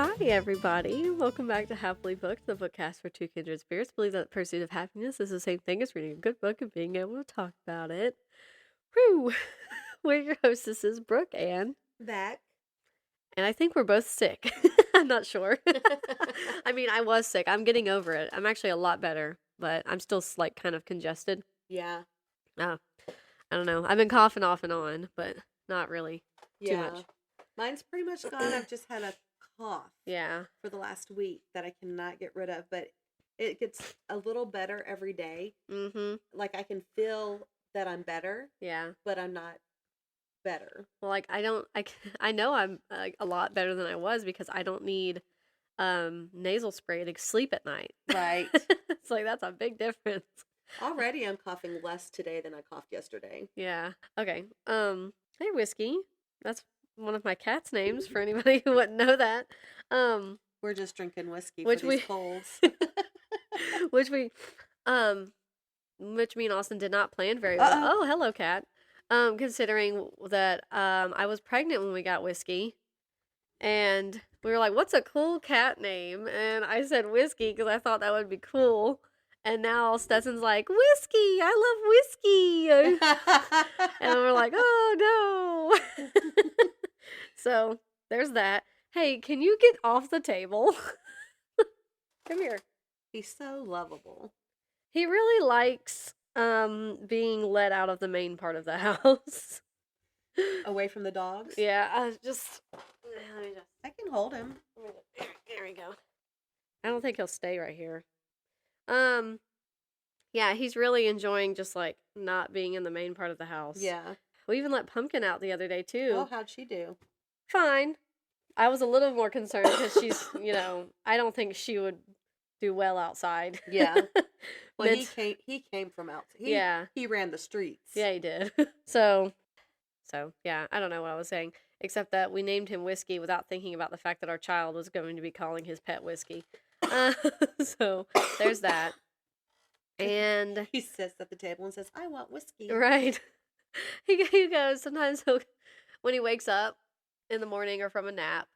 Hi, everybody. Welcome back to Happily Booked, the bookcast for two kindred spirits. Believe that the pursuit of happiness is the same thing as reading a good book and being able to talk about it. Whew! We're your hostesses, Brooke and Back. And I think we're both sick. I'm not sure. I mean, I was sick. I'm getting over it. I'm actually a lot better, but I'm still like kind of congested. Yeah. I don't know. I've been coughing off and on, but not really too much. Mine's pretty much gone. I've just had a cough. Yeah. For the last week that I cannot get rid of, but it gets a little better every day. Mm-hmm. Like I can feel that I'm better. Yeah. But I'm not better. Well, like I know I'm a lot better than I was because I don't need nasal spray to sleep at night. Right. It's like that's a big difference. Already I'm coughing less today than I coughed yesterday. Yeah. Okay. Hey Whiskey. That's one of my cat's names for anybody who wouldn't know that. We're just drinking whiskey for these colds. which me and Austen did not plan very well. Oh, hello, cat. Considering that I was pregnant when we got Whiskey, and we were like, what's a cool cat name? And I said Whiskey because I thought that would be cool. And now Stetson's like, Whiskey! I love Whiskey! And we're like, oh no! So, there's that. Hey, can you get off the table? Come here. He's so lovable. He really likes being let out of the main part of the house. Away from the dogs? Yeah, I can hold him. There we go. I don't think he'll stay right here. Yeah, he's really enjoying just like not being in the main part of the house. Yeah. We even let Pumpkin out the other day too. Oh, how'd she do? Fine. I was a little more concerned because she's, I don't think she would do well outside. Yeah. Well, he came from outside. He ran the streets. Yeah, he did. So yeah, I don't know what I was saying, except that we named him Whiskey without thinking about the fact that our child was going to be calling his pet Whiskey. So there's that. And he sits at the table and says, I want whiskey. Right. He goes, sometimes when he wakes up in the morning or from a nap,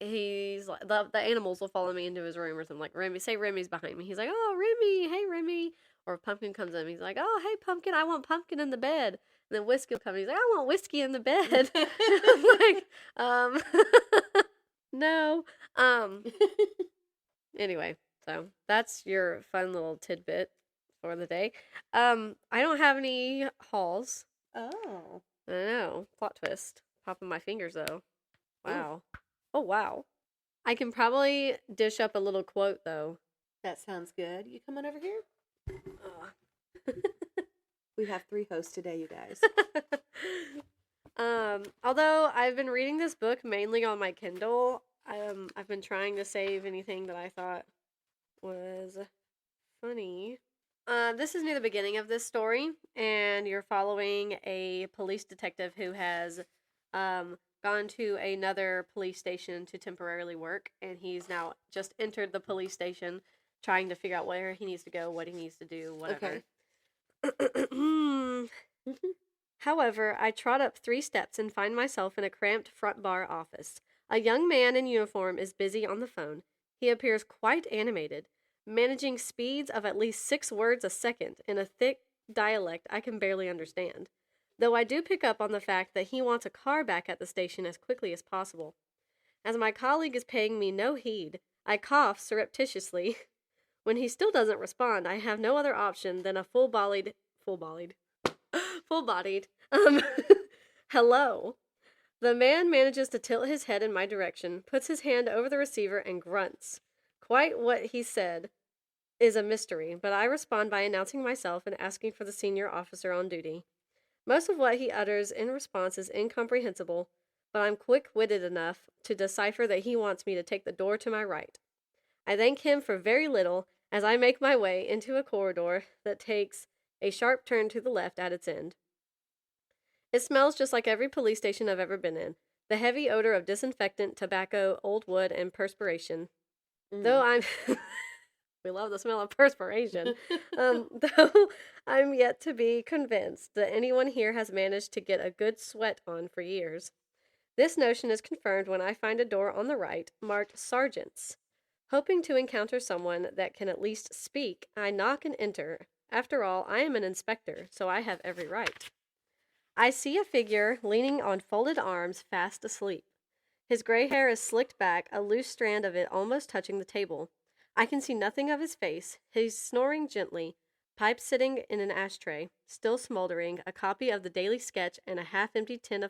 he's like, the animals will follow me into his room or something, like Remy, say Remy's behind me. He's like, oh, Remy, hey, Remy. Or Pumpkin comes in, he's like, oh, hey, Pumpkin, I want Pumpkin in the bed. And then Whiskey will come in, he's like, I want Whiskey in the bed. I'm like, no. Anyway, so that's your fun little tidbit for the day. I don't have any hauls. Oh. I know. Plot twist. Popping my fingers, though. Wow. Ooh. Oh, wow. I can probably dish up a little quote, though. That sounds good. You come on over here? We have 3 hosts today, you guys. Although I've been reading this book mainly on my Kindle, I've been trying to save anything that I thought was funny. This is near the beginning of this story, and you're following a police detective who has gone to another police station to temporarily work, and he's now just entered the police station trying to figure out where he needs to go, what he needs to do, whatever. Okay. However, I trot up 3 steps and find myself in a cramped front bar office. A young man in uniform is busy on the phone. He appears quite animated, managing speeds of at least 6 words a second in a thick dialect I can barely understand. Though I do pick up on the fact that he wants a car back at the station as quickly as possible. As my colleague is paying me no heed, I cough surreptitiously. When he still doesn't respond, I have no other option than a full-bodied, hello. The man manages to tilt his head in my direction, puts his hand over the receiver, and grunts. Quite what he said is a mystery, but I respond by announcing myself and asking for the senior officer on duty. Most of what he utters in response is incomprehensible, but I'm quick-witted enough to decipher that he wants me to take the door to my right. I thank him for very little as I make my way into a corridor that takes a sharp turn to the left at its end. It smells just like every police station I've ever been in. The heavy odor of disinfectant, tobacco, old wood, and perspiration. Though I'm... We love the smell of perspiration. Though I'm yet to be convinced that anyone here has managed to get a good sweat on for years. This notion is confirmed when I find a door on the right marked Sergeants. Hoping to encounter someone that can at least speak, I knock and enter. After all, I am an inspector, so I have every right. I see a figure leaning on folded arms, fast asleep. His gray hair is slicked back, a loose strand of it almost touching the table. I can see nothing of his face. He's snoring gently, pipe sitting in an ashtray, still smoldering, a copy of the Daily Sketch and a half-empty tin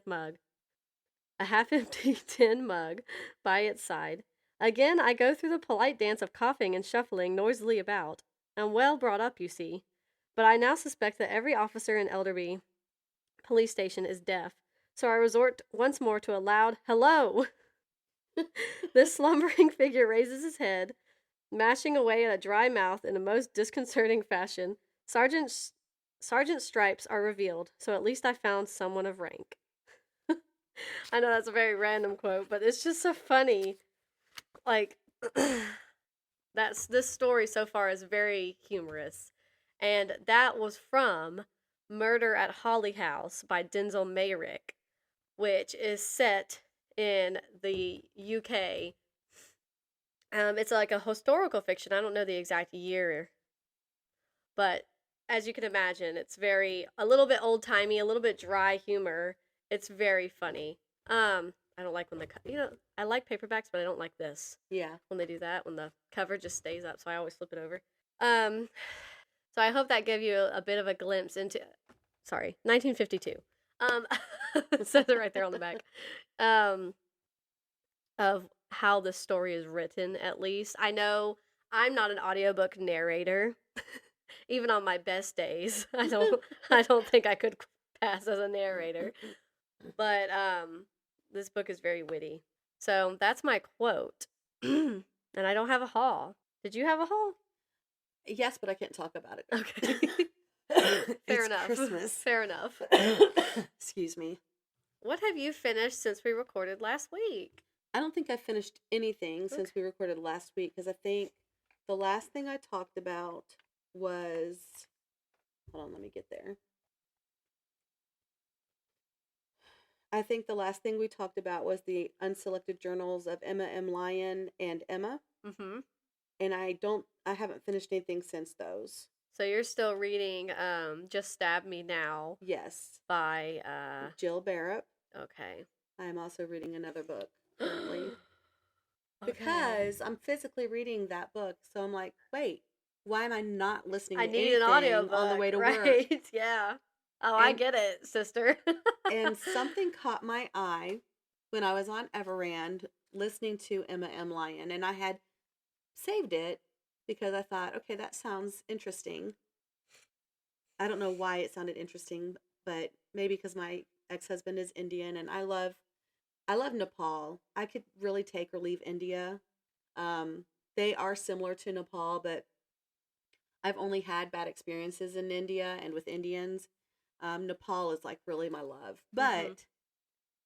mug by its side. Again, I go through the polite dance of coughing and shuffling noisily about. I'm well brought up, you see. But I now suspect that every officer in Elderby police station is deaf, so I resort once more to a loud hello. This slumbering figure raises his head, mashing away at a dry mouth in a most disconcerting fashion. Sergeant stripes are revealed, so at least I found someone of rank. I know that's a very random quote, but it's just so funny. Like, this story so far is very humorous. And that was from Murder at Holly House by Denzil Meyrick, which is set in the UK. It's like a historical fiction. I don't know the exact year, but as you can imagine, it's a little bit old-timey, a little bit dry humor. It's very funny. I don't like when I like paperbacks, but I don't like this. Yeah. When they do that, when the cover just stays up, so I always flip it over. So I hope that gave you a bit of a glimpse into, 1952. It says it right there on the back. Of how the story is written, at least. I know I'm not an audiobook narrator. Even on my best days, I don't think I could pass as a narrator. But this book is very witty. So that's my quote. And I don't have a haul. Did you have a haul? Yes, but I can't talk about it. Okay. Fair enough. Christmas. Fair enough. Excuse me. What have you finished since we recorded last week? I don't think I finished anything since we recorded last week, because I think the last thing I talked about was... Hold on, let me get there. I think the last thing we talked about was the Unselected Journals of Emma M. Lyon and Emma. Mm-hmm. And I haven't finished anything since those. So you're still reading Just Stab Me Now. Yes. By Jill Bearup. Okay. I am also reading another book currently. Okay. Because I'm physically reading that book, so I'm like, wait, why am I not listening to anything an audiobook on the way to work? Right, yeah. Oh, I get it, sister. And something caught my eye when I was on Everand listening to Emma M. Lyon, and I had saved it because I thought, okay, that sounds interesting. I don't know why it sounded interesting, but maybe because my ex-husband is Indian, and I love Nepal. I could really take or leave India. They are similar to Nepal, but I've only had bad experiences in India and with Indians. Nepal is like really my love, but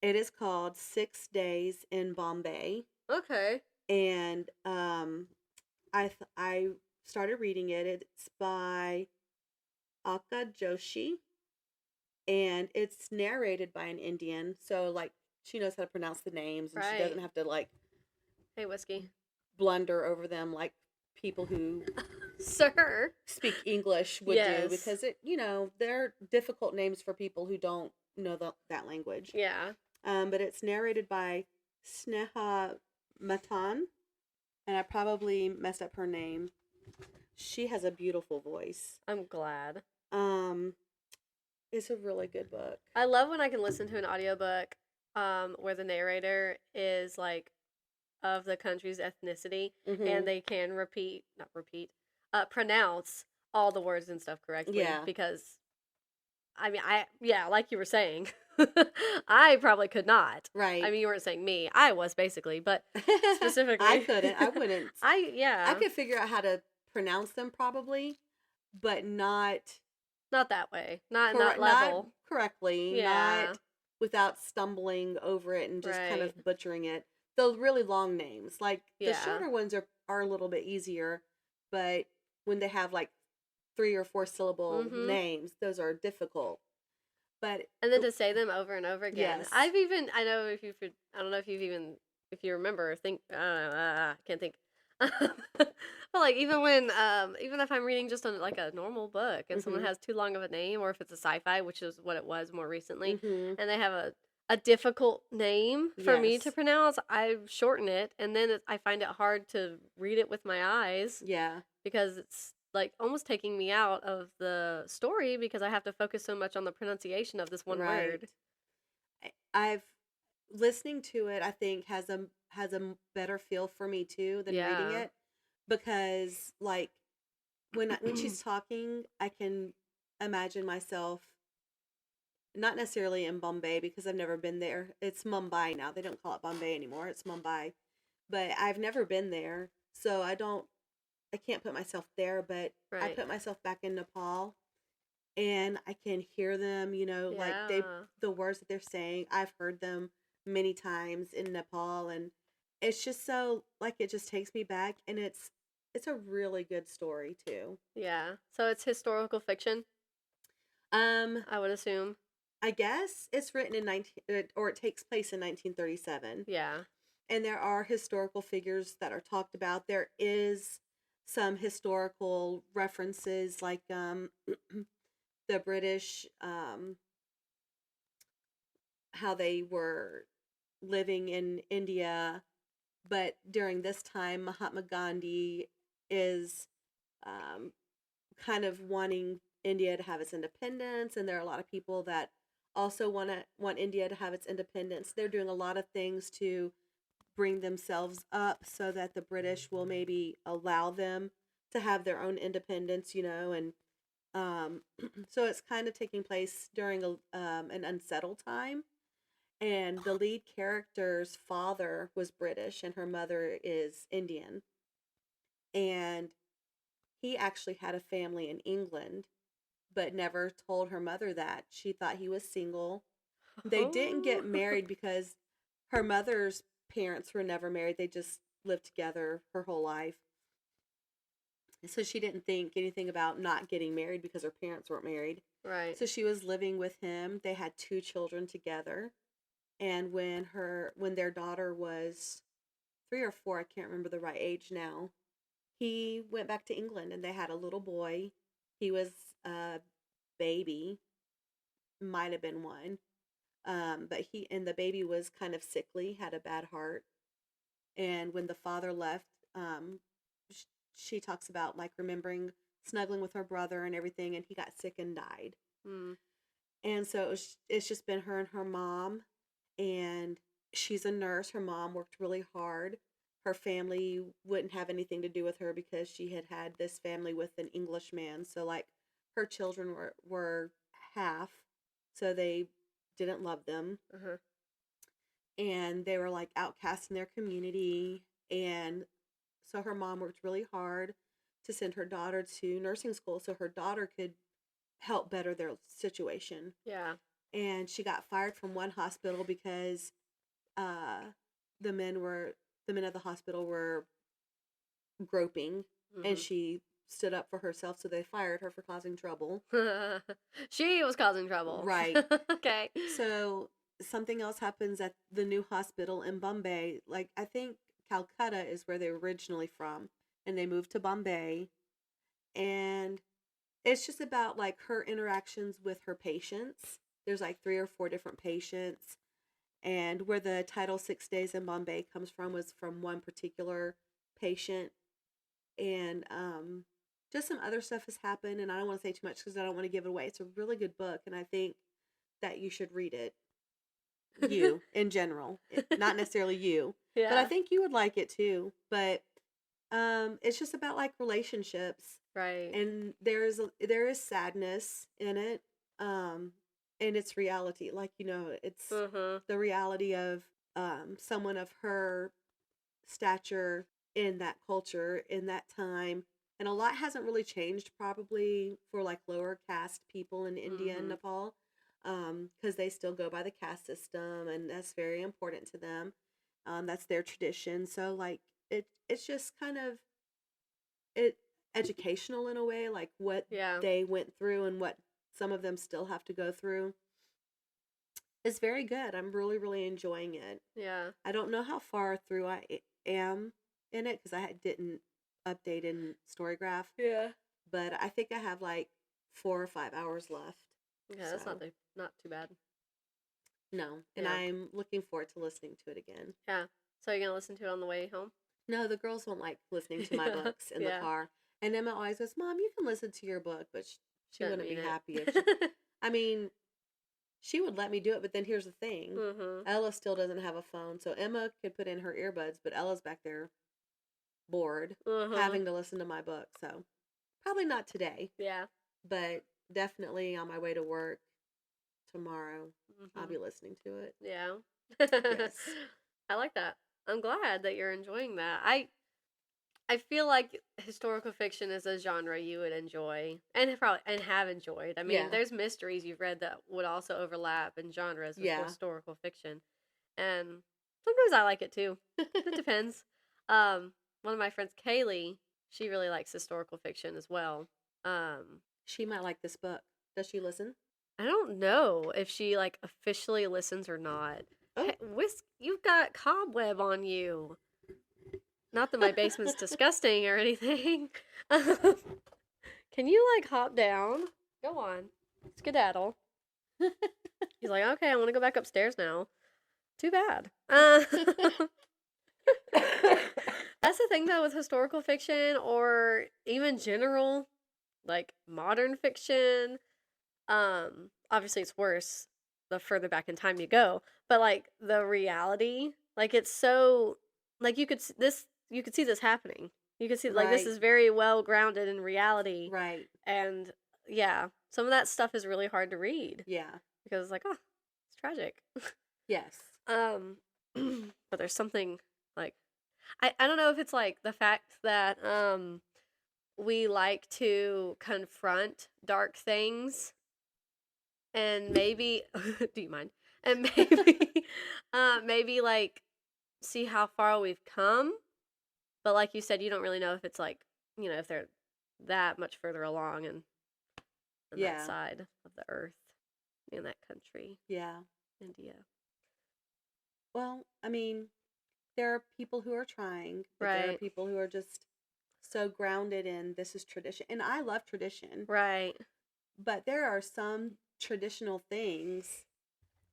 it is called 6 Days in Bombay. Okay. And I started reading it. It's by Alka Joshy, and it's narrated by an Indian, so like she knows how to pronounce the names, and she doesn't have to like, hey whiskey, blunder over them like people who sir speak English would do, because they're difficult names for people who don't know that language. Yeah. But it's narrated by Sneha Matan, and I probably messed up her name. She has a beautiful voice. I'm glad. It's a really good book. I love when I can listen to an audiobook where the narrator is like of the country's ethnicity, and they can pronounce all the words and stuff correctly. Yeah. Because I mean, like you were saying, I probably could not. Right. I mean, you weren't saying me. I was basically, but specifically. I couldn't. I wouldn't. I could figure out how to pronounce them probably, but not that way. Not in that level. Not correctly. Yeah. Not without stumbling over it and just kind of butchering it. The really long names. Like, the shorter ones are a little bit easier, but when they have like 3 or 4 syllable names, those are difficult. But And then to say them over and over again. yes. I don't know if you've even, if you remember, I can't think. But like even if I'm reading just like a normal book and someone has too long of a name, or if it's a sci-fi, which is what it was more recently, and they have a difficult name for me to Yes. pronounce, I shorten it, and then I find it hard to read it with my eyes Yeah. because it's like almost taking me out of the story because I have to focus so much on the pronunciation of this one Right. word. I've listening to it, I think has a better feel for me too than reading Yeah. it, because like when she's talking, I can imagine myself not necessarily in Bombay because I've never been there. It's Mumbai now. They don't call it Bombay anymore. It's Mumbai. But I've never been there, so I can't put myself there, but I Right. put myself back in Nepal, and I can hear them, like Yeah. the words that they're saying. I've heard them many times in Nepal, and it's just so like it just takes me back, and it's a really good story too. Yeah. So it's historical fiction, Um I would assume. I guess it's written in 19 or it takes place in 1937, Yeah. and there are historical figures that are talked about. There is some historical references like the British, how they were living in India, but during this time, Mahatma Gandhi is um, kind of wanting India to have its independence, and there are a lot of people that also want India to have its independence. They're doing a lot of things to bring themselves up so that the British will maybe allow them to have their own independence, and um, so it's kind of taking place during an unsettled time. And the lead character's father was British and her mother is Indian. And he actually had a family in England, but never told her mother that. She thought he was single. They didn't get married because her mother's parents were never married. They just lived together her whole life. So she didn't think anything about not getting married because her parents weren't married. Right. So she was living with him. They had 2 children together. And when their daughter was 3 or 4, I can't remember the right age now, he went back to England and they had a little boy. He was a baby, might have been one. But the baby was kind of sickly, had a bad heart. And when the father left, she talks about like remembering snuggling with her brother and everything, and he got sick and died. Mm. And so it's just been her and her mom, and she's a nurse. Her mom worked really hard. Her family wouldn't have anything to do with her because she had this family with an Englishman. So like her children were half, so they didn't love them. Uh-huh. And they were like outcast in their community. And so her mom worked really hard to send her daughter to nursing school so her daughter could help better their situation. Yeah. And she got fired from one hospital because uh, the men of the hospital were groping, and she stood up for herself, so they fired her for causing trouble. She was causing trouble. Right. Okay. So something else happens at the new hospital in Bombay. Like I think Calcutta is where they were originally from, and they moved to Bombay, and it's just about like her interactions with her patients. There's like 3 or 4 different patients, and where the title 6 Days in Bombay comes from was from one particular patient. And just some other stuff has happened, and I don't want to say too much because I don't want to give it away. It's a really good book, and I think that you should read it. You in general, not necessarily you, Yeah. but I think you would like it too. But it's just about like relationships, Right. and there is sadness in it, and it's reality. Like it's Uh-huh. the reality of someone of her stature in that culture in that time. And a lot hasn't really changed probably for like lower caste people in India and Nepal, because they still go by the caste system, and that's very important to them. That's their tradition. So like it's just kind of it educational in a way, like what Yeah. they went through and what some of them still have to go through. It's very good. I'm really, really enjoying it. Yeah. I don't know how far through I am in it because didn't update in Storygraph, Yeah. but I think I have like 4 or 5 hours left. Yeah, that's not too bad. No, and Yeah. I'm looking forward to listening to it again. Yeah. So you're gonna listen to it on the way home? No, the girls won't like listening to my books in the Yeah. car. And Emma always goes, "Mom, you can listen to your book," but she Doesn't wouldn't be mean happy if she. it. I mean, she would let me do it, but then here's the thing: Mm-hmm. Ella still doesn't have a phone, so Emma could put in her earbuds, but Ella's back there bored, Mm-hmm. having to listen to my book. So probably not today, Yeah. but definitely on my way to work tomorrow, I'll Mm-hmm. be listening to it. Yeah. Yes. I like that. I'm glad that you're enjoying that. I feel like historical fiction is a genre you would enjoy and have enjoyed. I mean, Yeah. there's mysteries you've read that would also overlap in genres with Yeah. historical fiction. And sometimes I like it too. It depends. One of my friends, Kaylee, she really likes historical fiction as well. She might like this book. Does she listen? I don't know if she like officially listens or not. Oh. Hey, you've got cobweb on you. Not that my basement's disgusting or anything. Can you like hop down? Go on. Skedaddle. He's like, okay, I want to go back upstairs now. Too bad. That's the thing though with historical fiction or even general, like modern fiction. Obviously it's worse the further back in time you go, but like the reality, like it's so, like you could see this happening. You could see like this is very well grounded in reality. Right. And yeah, some of that stuff is really hard to read. Yeah. Because it's like, oh, it's tragic. Yes. But there's something like I don't know if it's like the fact that we like to confront dark things and maybe do you mind? And maybe maybe like see how far we've come. But like you said, you don't really know if it's like, if they're that much further along and on that side of the earth in that country. Yeah. India. Well, I mean, there are people who are trying, but there are Right. people who are just so grounded in this is tradition. And I love tradition. Right. But there are some traditional things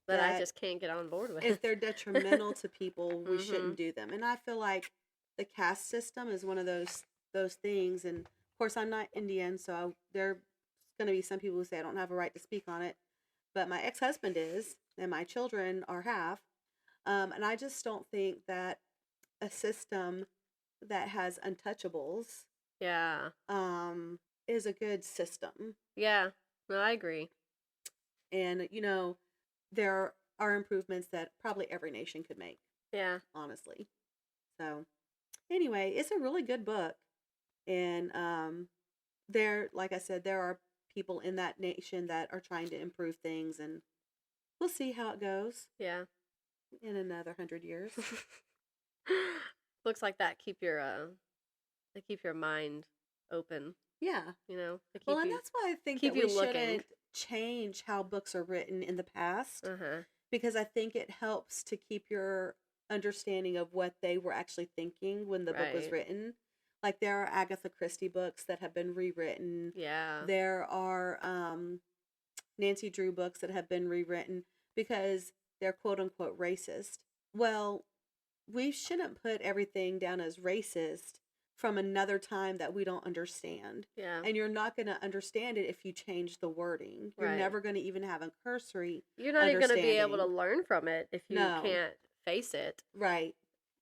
that I just can't get on board with. If they're detrimental to people, we shouldn't do them. And I feel like the caste system is one of those things. And of course, I'm not Indian, so there's going to be some people who say I don't have a right to speak on it. But my ex-husband is, and my children are half. And I just don't think that a system that has untouchables is a good system. Yeah. No, I agree. And, there are improvements that probably every nation could make. Yeah. Honestly. So, anyway, it's a really good book. And like I said, there are people in that nation that are trying to improve things, and we'll see how it goes. Yeah. In another 100 years. Looks like that they keep your mind open. Yeah. And that's why I think that we shouldn't change how books are written in the past. Because I think it helps to keep your understanding of what they were actually thinking when the book was written. Like there are Agatha Christie books that have been rewritten. Yeah. There are Nancy Drew books that have been rewritten because they're quote unquote racist. Well, we shouldn't put everything down as racist from another time that we don't understand. Yeah. And you're not going to understand it if you change the wording. You're never going to even have a cursory You're not even going to be able to learn from it if you can't face it. Right.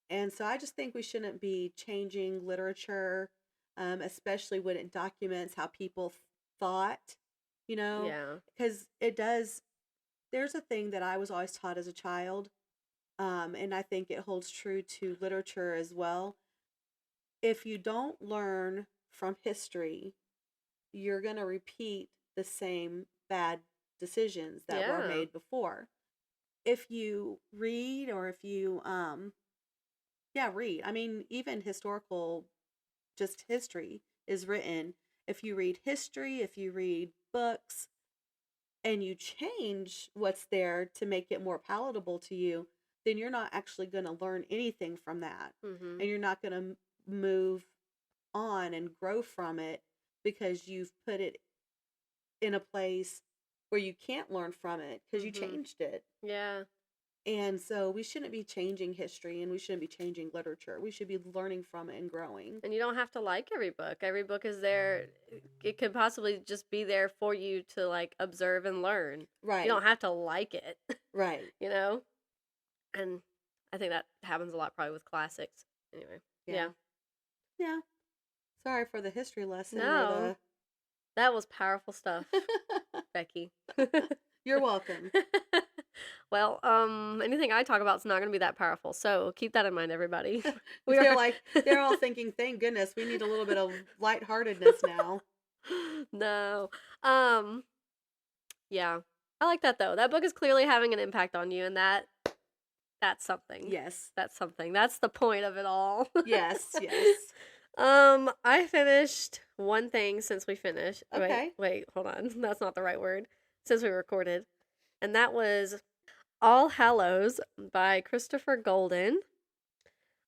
And so I just think we shouldn't be changing literature, especially when it documents how people thought, Yeah. Because it does. There's a thing that I was always taught as a child, and I think it holds true to literature as well. If you don't learn from history, you're going to repeat the same bad decisions that were made before. If you read or if you, read. I mean, even historical, just history is written. If you read history, if you read books, and you change what's there to make it more palatable to you, then you're not actually going to learn anything from that. Mm-hmm. And you're not going to move on and grow from it because you've put it in a place where you can't learn from it because you changed it. Yeah. And so we shouldn't be changing history, and we shouldn't be changing literature. We should be learning from it and growing. And you don't have to like every book. Every book is there. It could possibly just be there for you to, like, observe and learn. Right. You don't have to like it. Right. You know? And I think that happens a lot probably with classics. Anyway. Yeah. Yeah. Sorry for the history lesson. No. That was powerful stuff, Becky. You're welcome. Well, anything I talk about is not going to be that powerful, so keep that in mind, everybody. They're all thinking, thank goodness, we need a little bit of lightheartedness now. No. Yeah. I like that, though. That book is clearly having an impact on you, and that's something. Yes. That's something. That's the point of it all. Yes, yes. I finished one thing since we finished. Okay. Wait, hold on. That's not the right word. Since we recorded. And that was All Hallows by Christopher Golden.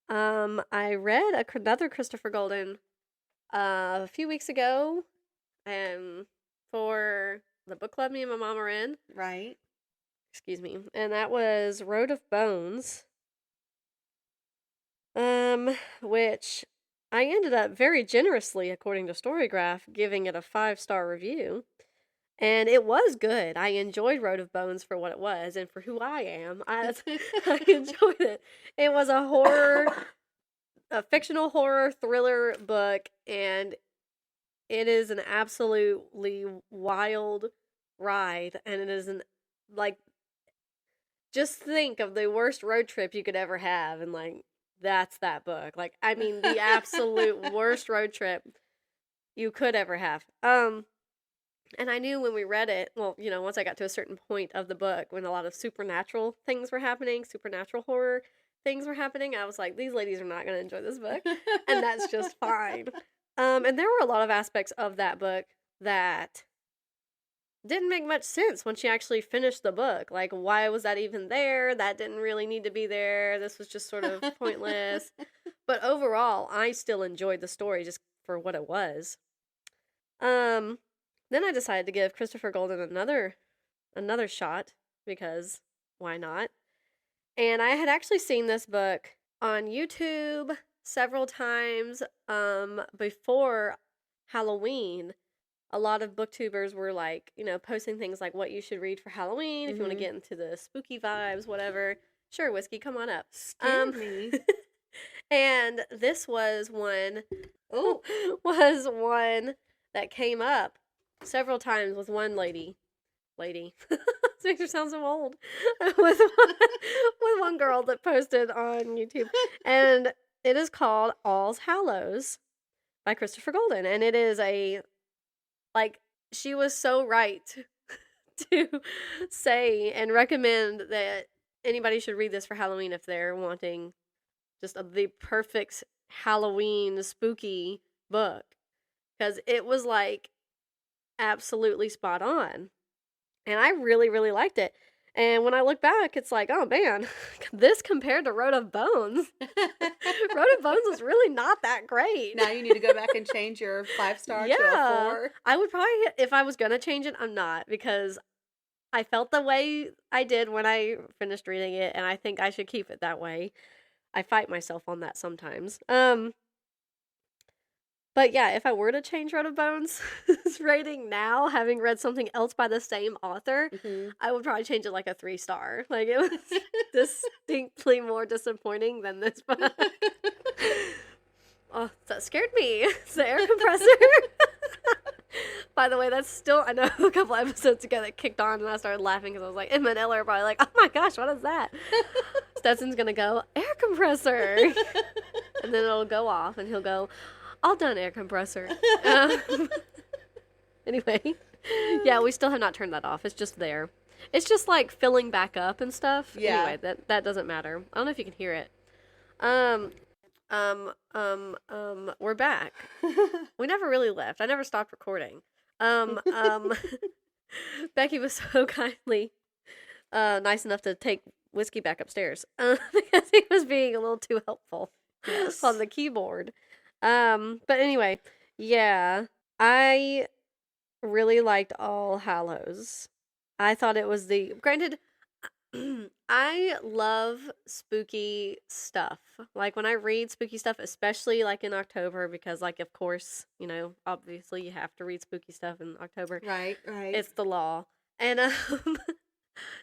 I read another Christopher Golden a few weeks ago for the book club me and my mom are in. Right. Excuse me. And that was Road of Bones. Which I ended up very generously, according to Storygraph, giving it a 5-star review. And it was good. I enjoyed Road of Bones for what it was and for who I am. I enjoyed it. It was a fictional horror thriller book, and it is an absolutely wild ride. And it is just think of the worst road trip you could ever have, and, like, that's that book. Like, I mean, the absolute worst road trip you could ever have. And I knew when we read it, well, you know, once I got to a certain point of the book, when a lot of supernatural things were happening, supernatural horror things were happening, I was like, these ladies are not going to enjoy this book. And that's just fine. And there were a lot of aspects of that book that didn't make much sense when she actually finished the book. Like, why was that even there? That didn't really need to be there. This was just sort of pointless. But overall, I still enjoyed the story just for what it was. Then I decided to give Christopher Golden another shot, because why not? And I had actually seen this book on YouTube several times before Halloween. A lot of booktubers were, like, you know, posting things like what you should read for Halloween if you want to get into the spooky vibes, whatever. Sure, Whiskey, come on up. Scare me. And this was one that came up several times with one lady. This makes her sound so old. with one girl that posted on YouTube. And it is called All Hallows by Christopher Golden. And it is she was so right to say and recommend that anybody should read this for Halloween if they're wanting just the perfect Halloween spooky book. Because it was, like, absolutely spot on. And I really, really liked it. And when I look back, it's like, oh man, this compared to Road of Bones. Road of Bones was really not that great. Now you need to go back and change your 5-star to a 4. I would probably, if I was going to change it, I'm not, because I felt the way I did when I finished reading it, and I think I should keep it that way. I fight myself on that sometimes. But yeah, if I were to change Road of Bones' rating now, having read something else by the same author, I would probably change it like a 3-star. Like, it was distinctly more disappointing than this book. Oh, that scared me. It's the air compressor. By the way, that's still, I know, a couple episodes ago that kicked on and I started laughing because I was like, Emma and Ella are probably like, oh my gosh, what is that? Stetson's going to go, air compressor. And then it'll go off and he'll go, all done, air compressor. Anyway, yeah, we still have not turned that off. It's just there. It's just like filling back up and stuff. Yeah. Anyway, that doesn't matter. I don't know if you can hear it. We're back. We never really left. I never stopped recording. Becky was so kindly nice enough to take Whiskey back upstairs because he was being a little too helpful Yes. on the keyboard. But anyway, yeah, I really liked All Hallows. I thought it was granted, I love spooky stuff. Like when I read spooky stuff, especially like in October, because like of course, obviously you have to read spooky stuff in October. Right, right. It's the law. And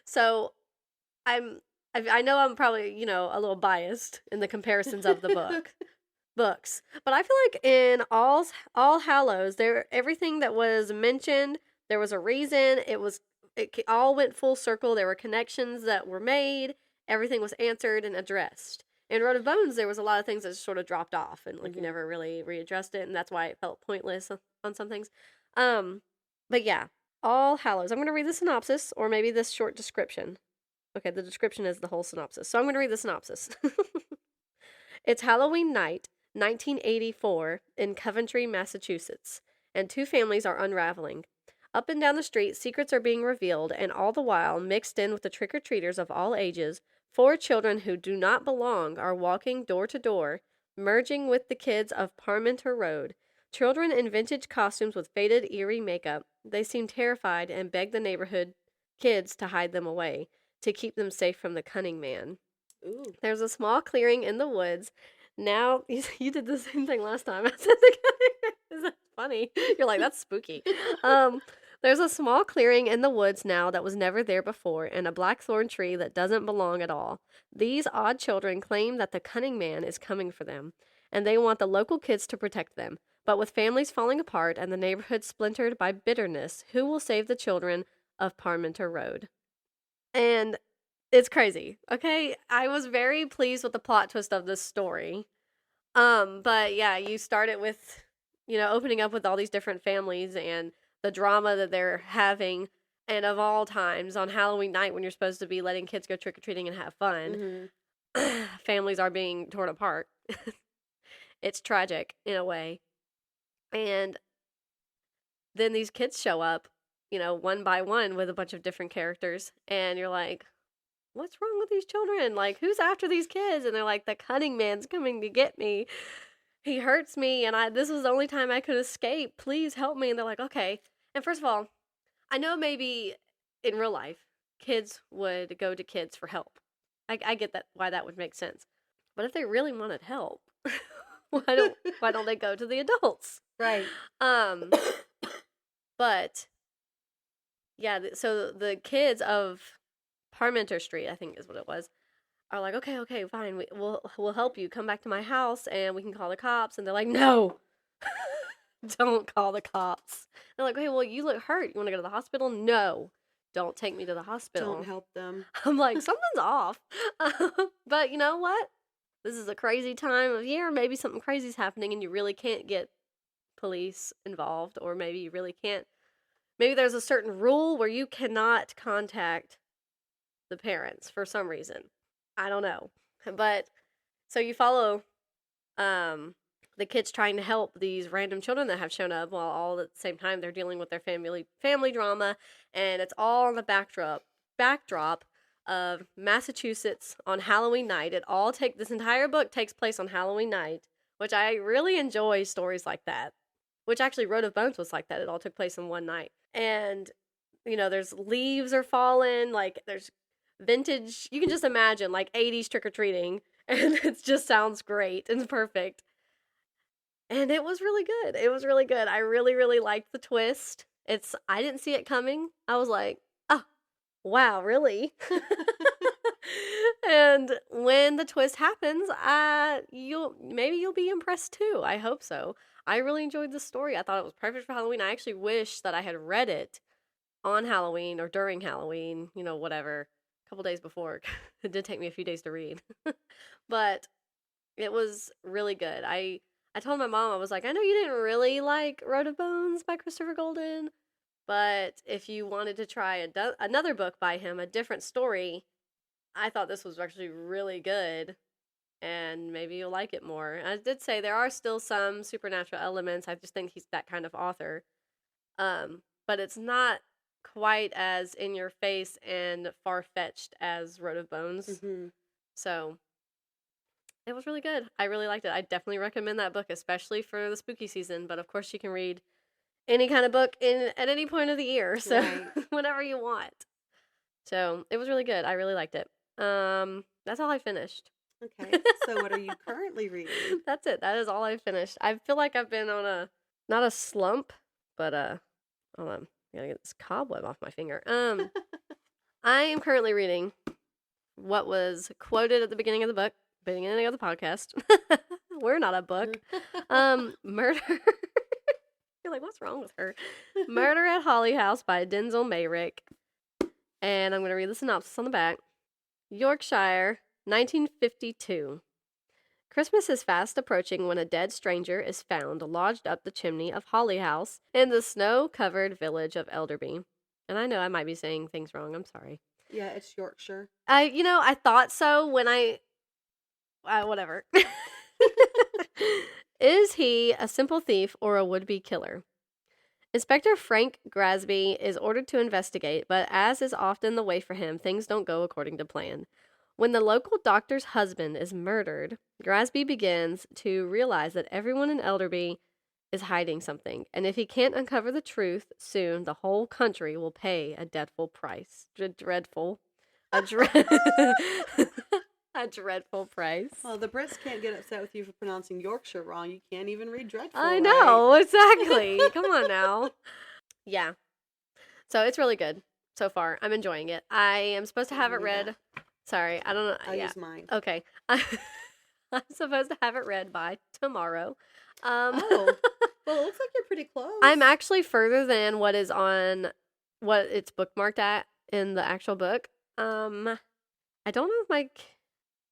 so I know I'm probably, a little biased in the comparisons of the books. But I feel like in All Hallows, everything that was mentioned, there was a reason. It all went full circle. There were connections that were made. Everything was answered and addressed. In Road of Bones, there was a lot of things that just sort of dropped off, and like you never really readdressed it, and that's why it felt pointless on some things. But yeah, All Hallows. I'm going to read the synopsis, or maybe this short description. Okay, the description is the whole synopsis, so I'm going to read the synopsis. It's Halloween night, 1984, in Coventry, Massachusetts, and two families are unraveling. Up and down the street, secrets are being revealed, and all the while, mixed in with the trick-or-treaters of all ages, four children who do not belong are walking door to door, merging with the kids of Parmenter Road. Children in vintage costumes with faded, eerie makeup. They seem terrified and beg the neighborhood kids to hide them away, to keep them safe from the cunning man. Ooh. There's a small clearing in the woods. Now, you did the same thing last time. I said the cunning man. Is that funny? You're like, that's spooky. There's a small clearing in the woods now that was never there before, and a blackthorn tree that doesn't belong at all. These odd children claim that the cunning man is coming for them, and they want the local kids to protect them. But with families falling apart and the neighborhood splintered by bitterness, who will save the children of Parmenter Road? And it's crazy, okay? I was very pleased with the plot twist of this story. But yeah, you start it with, opening up with all these different families and the drama that they're having. And of all times, on Halloween night when you're supposed to be letting kids go trick-or-treating and have fun, families are being torn apart. It's tragic in a way. And then these kids show up, one by one with a bunch of different characters. And you're like, what's wrong with these children? Like, who's after these kids? And they're like, the cunning man's coming to get me. He hurts me, and this was the only time I could escape. Please help me. And they're like, okay. And first of all, I know maybe in real life, kids would go to kids for help. I get that, why that would make sense. But if they really wanted help, why don't they go to the adults? Right. But yeah, so the kids of Parmenter Street, I think is what it was, are like, okay, fine, we'll help you. Come back to my house and we can call the cops. And they're like, no, don't call the cops. They're like, okay, well, you look hurt. You want to go to the hospital? No, don't take me to the hospital. Don't help them. I'm like, something's off. But you know what? This is a crazy time of year. Maybe something crazy's happening and you really can't get police involved, or maybe you really can't. Maybe there's a certain rule where you cannot contact the parents for some reason. I don't know. But so you follow the kids trying to help these random children that have shown up, while all at the same time they're dealing with their family drama, and it's all on the backdrop of Massachusetts on Halloween night. This entire book takes place on Halloween night, which I really enjoy stories like that. Which actually Road of Bones was like that. It all took place in one night. And there's leaves are falling, like there's vintage, you can just imagine like 80s trick-or-treating, and it just sounds great and perfect. And it was really good. I really, really liked the twist. I didn't see it coming. I was like, oh, wow, really? And when the twist happens, you'll be impressed too. I hope so. I really enjoyed the story. I thought it was perfect for Halloween. I actually wish that I had read it on Halloween or during Halloween, whatever, a couple days before. It did take me a few days to read. But it was really good. I told my mom, I was like, I know you didn't really like Road of Bones by Christopher Golden, but if you wanted to try another book by him, a different story, I thought this was actually really good, and maybe you'll like it more. I did say there are still some supernatural elements. I just think he's that kind of author. But it's not quite as in your face and far-fetched as Road of Bones. Mm-hmm. So it was really good. I really liked it. I definitely recommend that book, especially for the spooky season. But of course, you can read any kind of book at any point of the year, so Right. whenever you want. So it was really good. I really liked it. That's all I finished. Okay. So what are you currently reading? That's it. That is all I finished. I feel like I've been on not a slump, but hold on. I gotta get this cobweb off my finger. I am currently reading what was quoted at the beginning of the podcast. We're not a book. Murder. You're like, what's wrong with her? Murder at Holly House by Denzil Meyrick. And I'm going to read the synopsis on the back. Yorkshire, 1952. Christmas is fast approaching when a dead stranger is found lodged up the chimney of Holly House in the snow-covered village of Elderby. And I know I might be saying things wrong. I'm sorry. Yeah, it's Yorkshire. I thought so when whatever. Is he a simple thief or a would-be killer? Inspector Frank Grasby is ordered to investigate, but as is often the way for him, things don't go according to plan. When the local doctor's husband is murdered, Grasby begins to realize that everyone in Elderby is hiding something, and if he can't uncover the truth soon, the whole country will pay a dreadful price. A dreadful price. Well, the Brits can't get upset with you for pronouncing Yorkshire wrong. You can't even read dreadful. I know, exactly. Come on now. Yeah. So it's really good so far. I'm enjoying it. I am supposed to have it read. Sorry, I don't know. I'll use mine. Okay. I'm supposed to have it read by tomorrow. Well, it looks like you're pretty close. I'm actually further than what it's bookmarked at in the actual book. I don't know if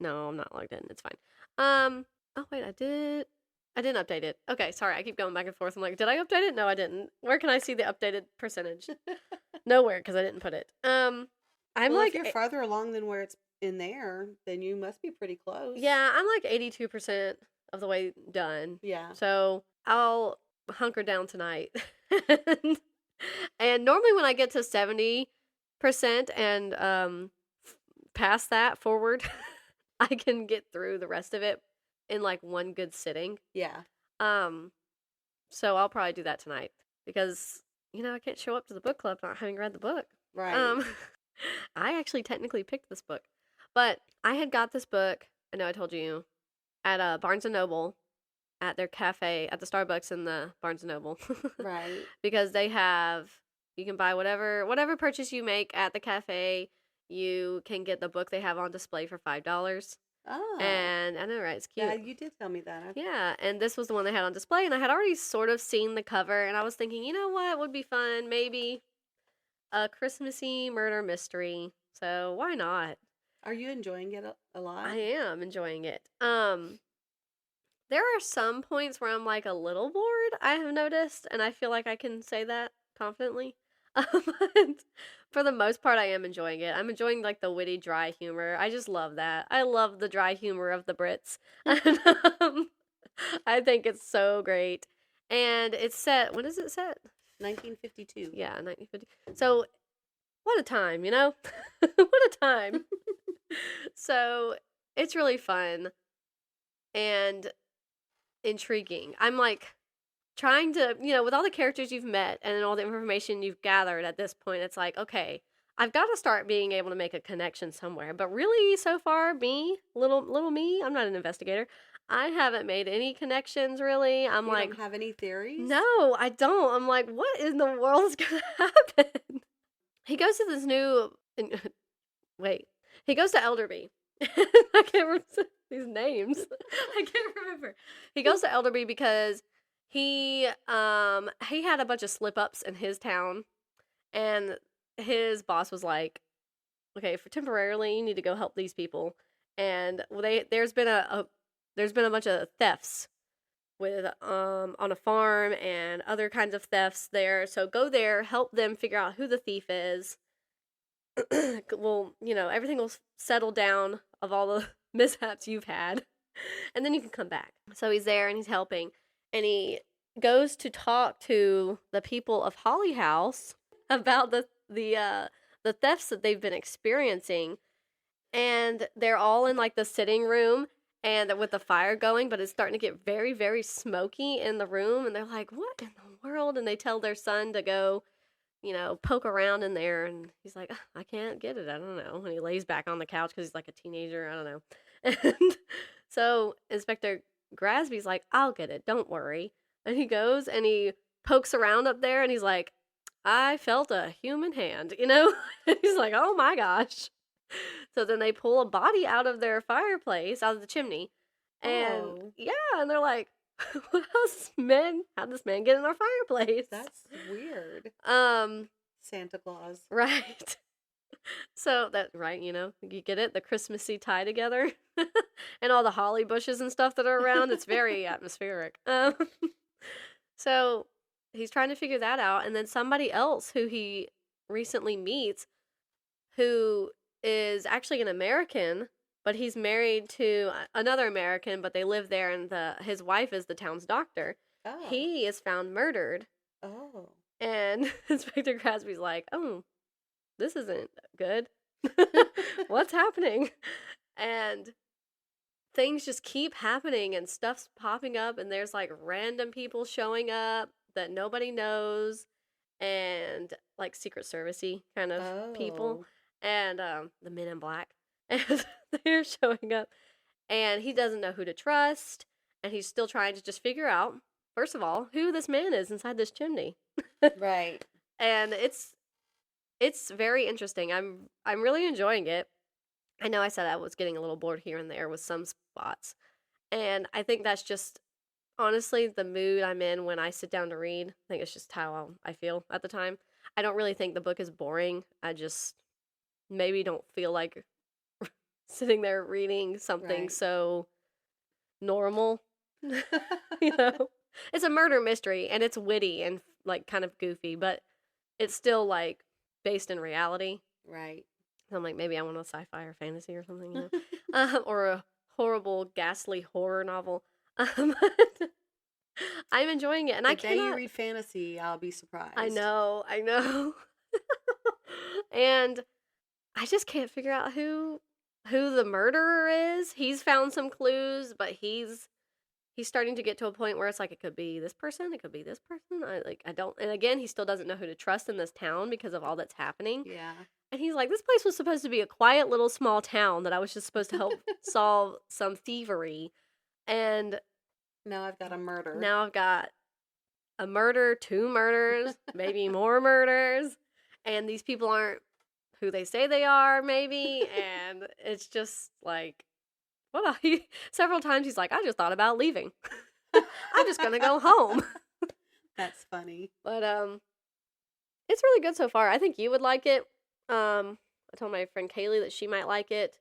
no, I'm not logged in. It's fine. Oh wait, I didn't update it. Okay, sorry, I keep going back and forth. I'm like, did I update it? No, I didn't. Where can I see the updated percentage? Nowhere, because I didn't put it. If you're farther along than where it's in there, then you must be pretty close. Yeah, I'm like 82% of the way done. Yeah. So I'll hunker down tonight. And normally when I get to 70% and past that forward, I can get through the rest of it in like one good sitting. Yeah. So I'll probably do that tonight because, I can't show up to the book club not having read the book. Right. I actually technically picked this book, but I had got this book, I know I told you, at Barnes & Noble at their cafe, at the Starbucks in the Barnes & Noble. Right. Because you can buy whatever purchase you make at the cafe, you can get the book they have on display for $5. Oh. And I know, right? It's cute. Yeah, you did tell me that. Yeah, and this was the one they had on display, and I had already sort of seen the cover, and I was thinking, you know what would be fun? Maybe a Christmassy murder mystery. So why not? Are you enjoying it a lot? I am enjoying it. There are some points where I'm like a little bored, I have noticed, and I feel like I can say that confidently. But for the most part, I am enjoying it. I'm enjoying like the witty, dry humor. I just love that. I love the dry humor of the Brits. And, I think it's so great. And it's set, when is it set? 1952. Yeah, 1950. So, what a time, What a time. So, it's really fun and intriguing. I'm like trying to, with all the characters you've met and all the information you've gathered at this point, it's like, okay, I've got to start being able to make a connection somewhere. But really, so far, little me, I'm not an investigator. I haven't made any connections, really. You don't have any theories? No, I don't. I'm like, what in the world is going to happen? He goes to this new... Wait. He goes to Elderby. I can't remember these names. I can't remember. He goes to Elderby because he had a bunch of slip-ups in his town, and his boss was like, okay, for temporarily, you need to go help these people. And there's been a bunch of thefts with on a farm and other kinds of thefts there. So go there, help them figure out who the thief is. Well, everything will settle down of all the mishaps you've had, and then you can come back. So he's there and he's helping, and he goes to talk to the people of Holly House about the thefts that they've been experiencing, and they're all in like the sitting room and with the fire going, but it's starting to get very, very smoky in the room, and they're like, what in the world? And they tell their son to go, poke around in there, and he's like, I can't get it, I don't know. And he lays back on the couch because he's like a teenager, I don't know. And so Inspector Grasby's like, I'll get it, don't worry. And he goes and he pokes around up there, and he's like, I felt a human hand, And he's like, oh my gosh. So then they pull a body out of their fireplace, out of the chimney. And yeah, and they're like, how'd this man get in our fireplace? That's weird. Santa Claus. Right. So right, you get it? The Christmassy tie together and all the holly bushes and stuff that are around. It's very atmospheric. So he's trying to figure that out. And then somebody else who he recently meets, who is actually an American, but he's married to another American, but they live there, and his wife is the town's doctor. Oh. He is found murdered. Oh. And Inspector Crosby's like, oh, this isn't good. What's happening? And things just keep happening, and stuff's popping up, and there's like random people showing up that nobody knows, and like Secret Service-y kind of people, and the Men in Black, and they're showing up, and he doesn't know who to trust, and he's still trying to just figure out, first of all, who this man is inside this chimney. Right. And it's very interesting. I'm really enjoying it. I know I said I was getting a little bored here and there with some spots, and I think that's just honestly the mood I'm in when I sit down to read. I think it's just how I feel at the time. I don't really think the book is boring. I just maybe don't feel like sitting there reading something so normal. It's a murder mystery, and it's witty and like kind of goofy, but it's still like based in reality. Right. So I'm like, maybe I want a sci-fi or fantasy or something, or a horrible, ghastly horror novel. I'm enjoying it, and the day you read fantasy, I'll be surprised. I know. And I just can't figure out who the murderer is. He's found some clues, but he's starting to get to a point where it's like, it could be this person, it could be this person. I don't, and again, he still doesn't know who to trust in this town because of all that's happening. Yeah. And he's like, this place was supposed to be a quiet little small town that I was just supposed to help solve some thievery. And now I've got a murder. Now I've got a murder, 2 murders, maybe more murders. And these people aren't who they say they are, maybe. And it's just like, several times he's like, I just thought about leaving. I'm just going to go home. That's funny. But it's really good so far. I think you would like it. I told my friend Kaylee that she might like it.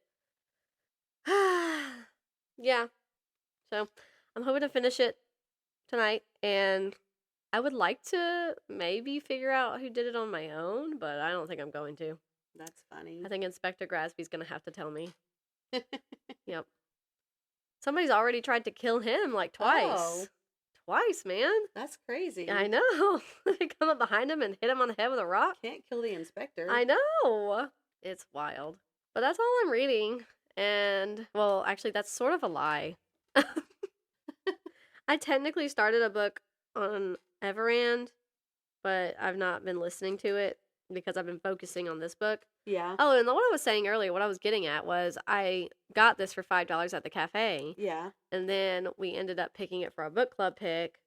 Yeah. So I'm hoping to finish it tonight, and I would like to maybe figure out who did it on my own, but I don't think I'm going to. That's funny. I think Inspector Grasby's going to have to tell me. Yep. Somebody's already tried to kill him like twice. Oh. Twice, man. That's crazy. I know. They come up behind him and hit him on the head with a rock. Can't kill the inspector. I know. It's wild. But that's all I'm reading. And, well, actually, that's sort of a lie. I technically started a book on Everand, but I've not been listening to it because I've been focusing on this book. Yeah. Oh, and what I was saying earlier, what I was getting at was I got this for $5 at the cafe. Yeah. And then we ended up picking it for a book club pick.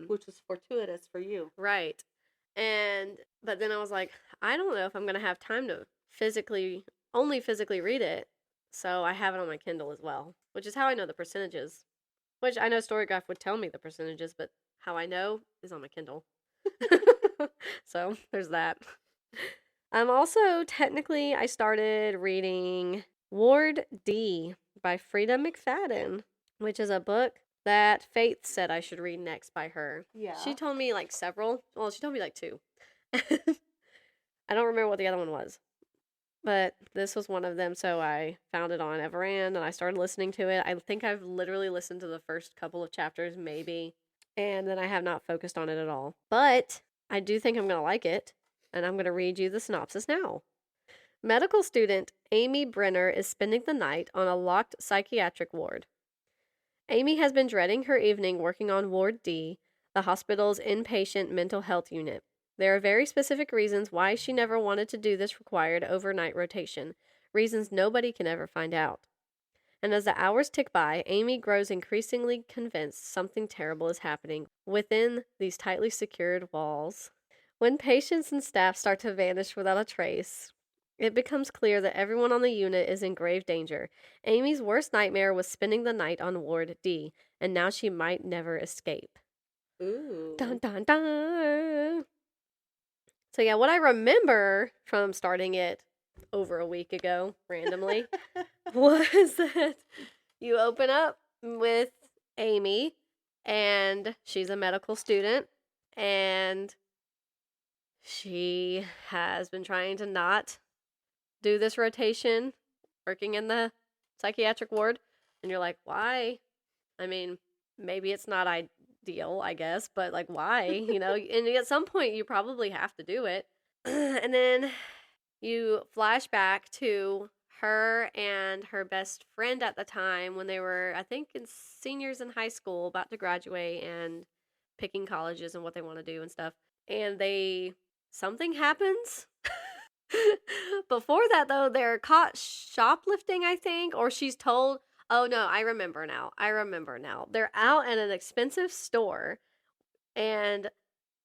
Which was fortuitous for you. Right. But then I was like, I don't know if I'm going to have time to only physically read it. So I have it on my Kindle as well, which is how I know the percentages. Which I know Storygraph would tell me the percentages, but how I know is on my Kindle. So there's that. I started reading Ward D by Frieda McFadden, which is a book that Faith said I should read next by her. Yeah. She told me like several. Well, she told me like 2. I don't remember what the other one was. But this was one of them, so I found it on Everand, and I started listening to it. I think I've literally listened to the first couple of chapters, maybe, and then I have not focused on it at all. But I do think I'm going to like it. and I'm going to read you the synopsis now. Medical student Amy Brenner is spending the night on a locked psychiatric ward. Amy has been dreading her evening working on Ward D, the hospital's inpatient mental health unit. There are very specific reasons why she never wanted to do this required overnight rotation, reasons nobody can ever find out. And as the hours tick by, Amy grows increasingly convinced something terrible is happening within these tightly secured walls. When patients and staff start to vanish without a trace, it becomes clear that everyone on the unit is in grave danger. Amy's worst nightmare was spending the night on Ward D, and now she might never escape. Ooh. Dun dun dun! So yeah, what I remember from starting it over a week ago, randomly, was that you open up with Amy, and she's a medical student, and she has been trying to not do this rotation, working in the psychiatric ward, and you're like, why? I mean, maybe it's not ideal, I guess, but like, why? You know, and at some point you probably have to do it. And then you flash back to her and her best friend at the time when they were, I think, seniors in high school, about to graduate and picking colleges and what they want to do and stuff. And something happens. Before that, though, they're caught shoplifting, I think, or she's told, oh no, I remember now. They're out at an expensive store, and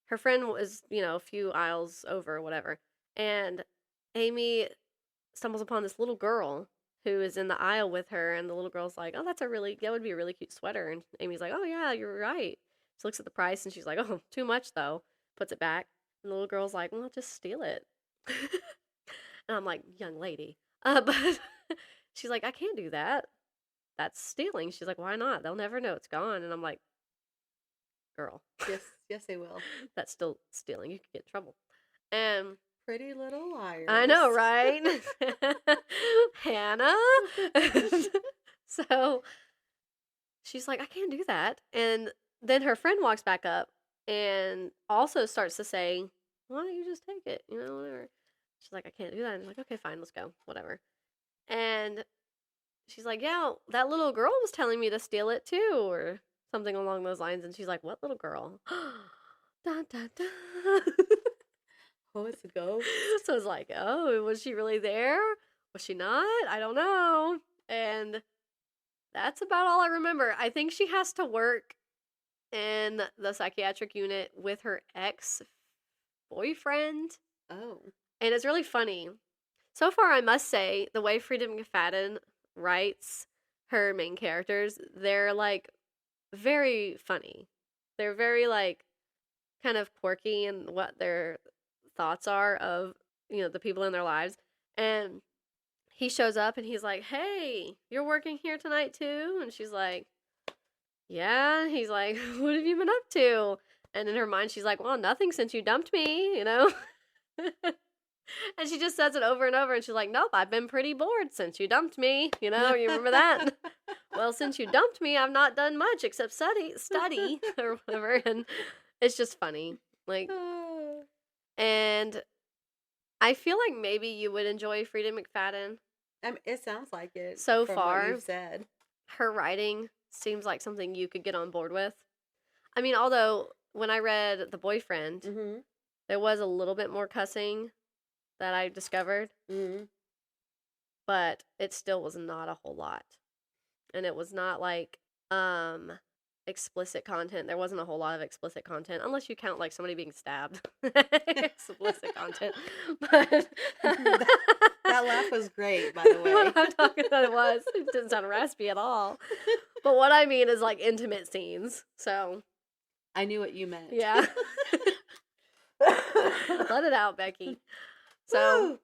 her friend was, a few aisles over or whatever, and Amy stumbles upon this little girl who is in the aisle with her, and the little girl's like, oh, that would be a really cute sweater, and Amy's like, oh yeah, you're right. She looks at the price, and she's like, oh, too much though, puts it back, and the little girl's like, well, just steal it. And I'm like, young lady. But she's like, I can't do that. That's stealing. She's like, why not? They'll never know it's gone. And I'm like, girl. Yes, they will. That's still stealing. You could get in trouble. And Pretty Little Liars. I know, right? Hannah. So she's like, I can't do that. And then her friend walks back up and also starts to say, why don't you just take it? Whatever. She's like, I can't do that. And I'm like, okay, fine, let's go. Whatever. And she's like, yeah, that little girl was telling me to steal it too, or something along those lines. And she's like, what little girl? Dun, dun, dun. Oh, it's a ghost. So it's like, oh, was she really there? Was she not? I don't know. And that's about all I remember. I think she has to work in the psychiatric unit with her ex-boyfriend. Oh. And it's really funny. So far, I must say, the way Frieda McFadden writes her main characters, they're, like, very funny. They're very, like, kind of quirky in what their thoughts are of, the people in their lives. And he shows up and he's like, hey, you're working here tonight too? And she's like, yeah. And he's like, what have you been up to? And in her mind, she's like, well, nothing since you dumped me, And she just says it over and over, and she's like, nope, I've been pretty bored since you dumped me. You remember that? Well, since you dumped me, I've not done much except study or whatever. And it's just funny. Like, and I feel like maybe you would enjoy Frieda McFadden. It sounds like it. So from far, what you've said. Her writing seems like something you could get on board with. I mean, although when I read The Boyfriend, Mm-hmm. there was a little bit more cussing that I discovered, but it still was not a whole lot, and it was not like explicit content. There wasn't a whole lot of explicit content, unless you count like somebody being stabbed. Explicit content, but that laugh was great, by the way. What I'm talking about, it didn't sound raspy at all. But what I mean is like intimate scenes. So I knew what you meant. Yeah. Let it out, Becky. So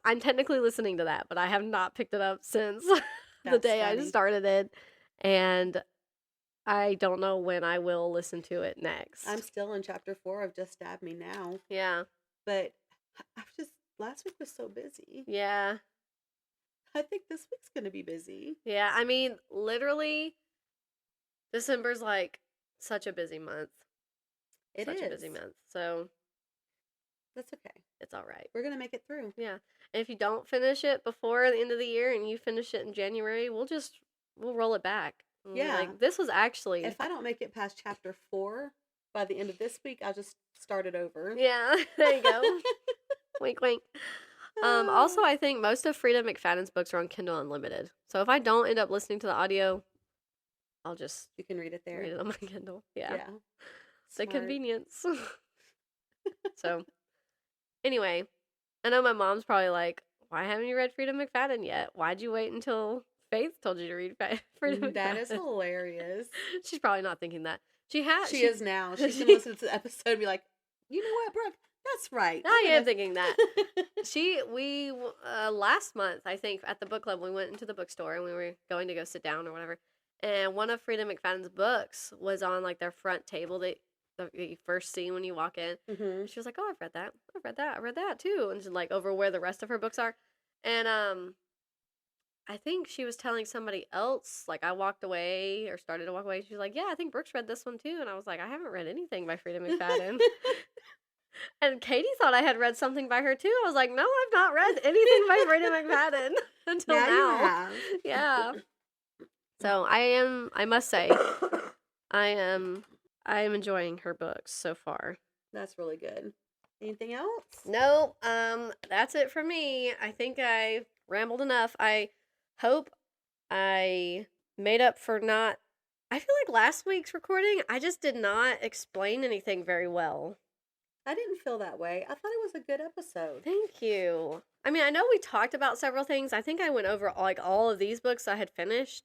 I'm technically listening to that, but I have not picked it up since the day I started it. And I don't know when I will listen to it next. I'm still in chapter 4 of Just Stab Me Now. Yeah. But last week was so busy. Yeah. I think this week's going to be busy. Yeah. I mean, literally, December's like such a busy month. It is. Such a busy month. So That's okay. It's all right. We're going to make it through. Yeah. And if you don't finish it before the end of the year and you finish it in January, we'll roll it back. Yeah. Like, this was actually... If I don't make it past chapter 4 by the end of this week, I'll just start it over. Yeah, there you go. Wink, wink. Also, I think most of Frieda McFadden's books are on Kindle Unlimited. So if I don't end up listening to the audio, I'll just... You can read it there. Read it on my Kindle. Yeah. Yeah. The convenience. So, anyway, I know my mom's probably like, why haven't you read Frieda McFadden yet? Why'd you wait until Faith told you to read Frieda McFadden? That is hilarious. She's probably not thinking that. She is now. She's going to listen to the episode and be like, you know what, Brooke? That's right. I am thinking that. We last month, I think, at the book club, we went into the bookstore and we were going to go sit down or whatever. And one of Frieda McFadden's books was on, like, their front table that you first see when you walk in. Mm-hmm. She was like, oh, I've read that. I read that too. And she's like, over where the rest of her books are. And I think she was telling somebody else, like, I walked away or started to walk away. She was like, yeah, I think Brooke's read this one too. And I was like, I haven't read anything by Frieda McFadden. And Katie thought I had read something by her too. I was like, no, I've not read anything by Frieda McFadden until now. You have. Yeah. So I must say, I am enjoying her books so far. That's really good. Anything else? No, that's it for me. I think I rambled enough. I hope I made up for not... I feel like last week's recording, I just did not explain anything very well. I didn't feel that way. I thought it was a good episode. Thank you. I mean, I know we talked about several things. I think I went over, like, all of these books I had finished,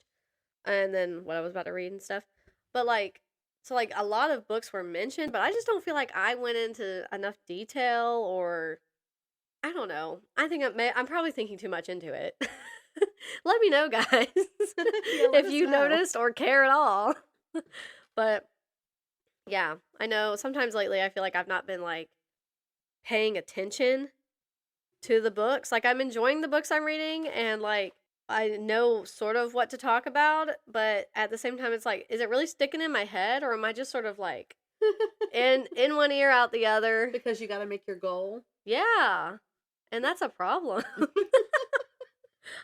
and then what I was about to read and stuff. But, like... So, like, a lot of books were mentioned, but I just don't feel like I went into enough detail or, I don't know. I think I'm probably thinking too much into it. Let me know, guys, if you noticed or care at all. But, yeah, I know sometimes lately I feel like I've not been, like, paying attention to the books. Like, I'm enjoying the books I'm reading and, like, I know sort of what to talk about, but at the same time, it's like, is it really sticking in my head, or am I just sort of like in one ear, out the other? Because you got to make your goal. Yeah, and that's a problem.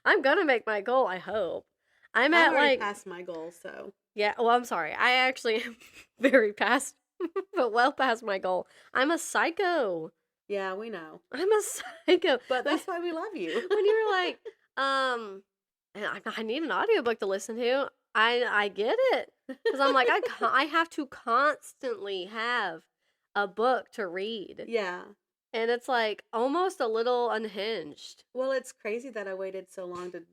I'm gonna make my goal, I hope. I'm already past my goal, so. Yeah, well, I'm sorry. I actually am very past, but well past my goal. I'm a psycho. Yeah, we know. I'm a psycho. But that's why we love you. When you were like, and I need an audiobook to listen to. I get it. Because I'm like, I have to constantly have a book to read. Yeah. And it's like almost a little unhinged. Well, it's crazy that I waited so long to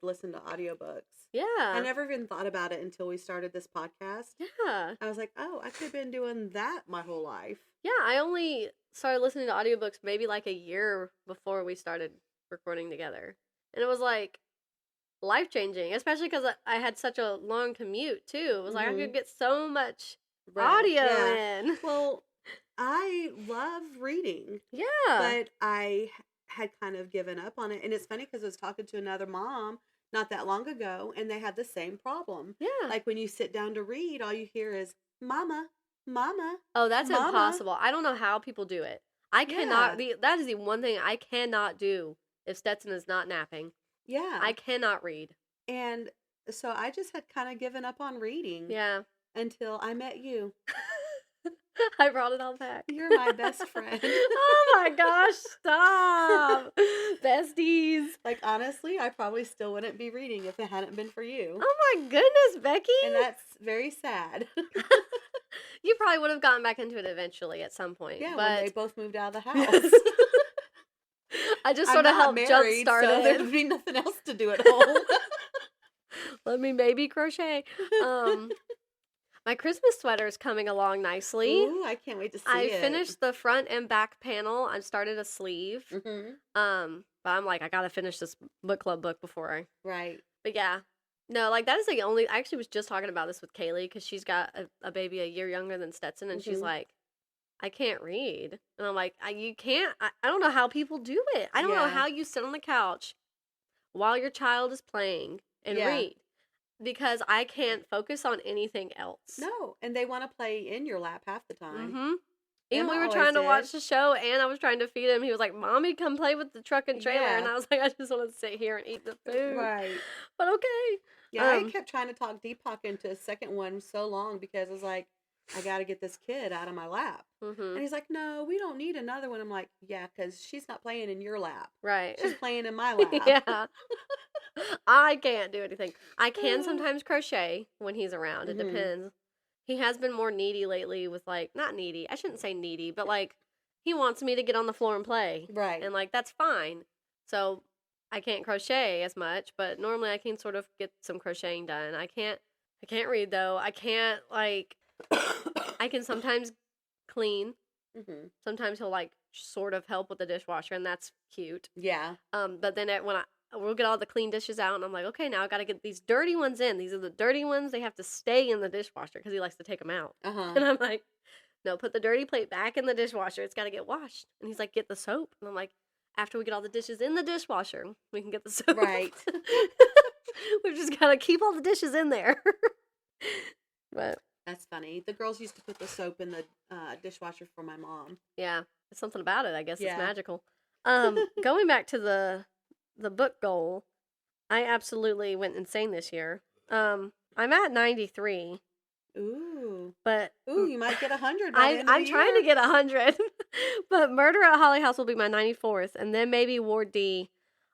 listen to audiobooks. Yeah. I never even thought about it until we started this podcast. Yeah. I was like, oh, I could have been doing that my whole life. Yeah, I only started listening to audiobooks maybe like a year before we started recording together. And it was like life-changing, especially because I had such a long commute too. It was like I could get so much audio in. Well, I love reading. Yeah. But I had kind of given up on it. And it's funny because I was talking to another mom not that long ago, and they had the same problem. Yeah. Like when you sit down to read, all you hear is, Mama, Mama. Oh, that's Mama. impossible. I don't know how people do it. I cannot. That is the one thing I cannot do if Stetson is not napping. Yeah. I cannot read. And so I just had kind of given up on reading. Yeah. Until I met you. I brought it all back. You're my best friend. Oh my gosh, stop. Besties. Like, honestly, I probably still wouldn't be reading if it hadn't been for you. Oh my goodness, Becky. And that's very sad. You probably would have gotten back into it eventually at some point. Yeah, but when they both moved out of the house. I just sort of helped jumpstart so it. There would be nothing else to do at home. Let me maybe crochet. My Christmas sweater is coming along nicely. Ooh, I can't wait to see it. I finished the front and back panel. I started a sleeve. Mm-hmm. But I'm like, I gotta finish this book club book before I... Right. But yeah. No, like, that is the only... I actually was just talking about this with Kaylee, because she's got a baby a year younger than Stetson, and she's like, I can't read. And I'm like, you can't... I don't know how people do it. I don't know how you sit on the couch while your child is playing and read. Because I can't focus on anything else. No, and they want to play in your lap half the time. Mm-hmm. Even Emma we were always trying to did. watch the show, and I was trying to feed him. He was like, "Mommy, come play with the truck and trailer," and Yeah. I was like, "I just want to sit here and eat the food." Right. But okay. Yeah, I kept trying to talk Deepak into a second one so long because I was like, I got to get this kid out of my lap. And he's like, no, we don't need another one. I'm like, yeah, because she's not playing in your lap. Right. She's playing in my lap. Yeah. I can't do anything. I can sometimes crochet when he's around. It depends. He has been more needy lately with, like, not needy. I shouldn't say needy, but, like, he wants me to get on the floor and play. Right. And, like, that's fine. So I can't crochet as much, but normally I can sort of get some crocheting done. I can't read, though. I can't, like, I can sometimes clean. Sometimes he'll, like, sort of help with the dishwasher, and that's cute. Yeah. But then we'll get all the clean dishes out, and I'm like, okay, now I got to get these dirty ones in. These are the dirty ones. They have to stay in the dishwasher because he likes to take them out. And I'm like, no, put the dirty plate back in the dishwasher. It's got to get washed. And he's like, get the soap. And I'm like, after we get all the dishes in the dishwasher, we can get the soap. Right. We've just got to keep all the dishes in there. But that's funny. The girls used to put the soap in the dishwasher for my mom. Yeah, it's something about it. I guess it's magical. Going back to the book goal, I absolutely went insane this year. I'm at 93. Ooh. But you might get 100 by the end of I'm the trying year. to get 100. But Murder at Holly House will be my 94th, and then maybe Ward D.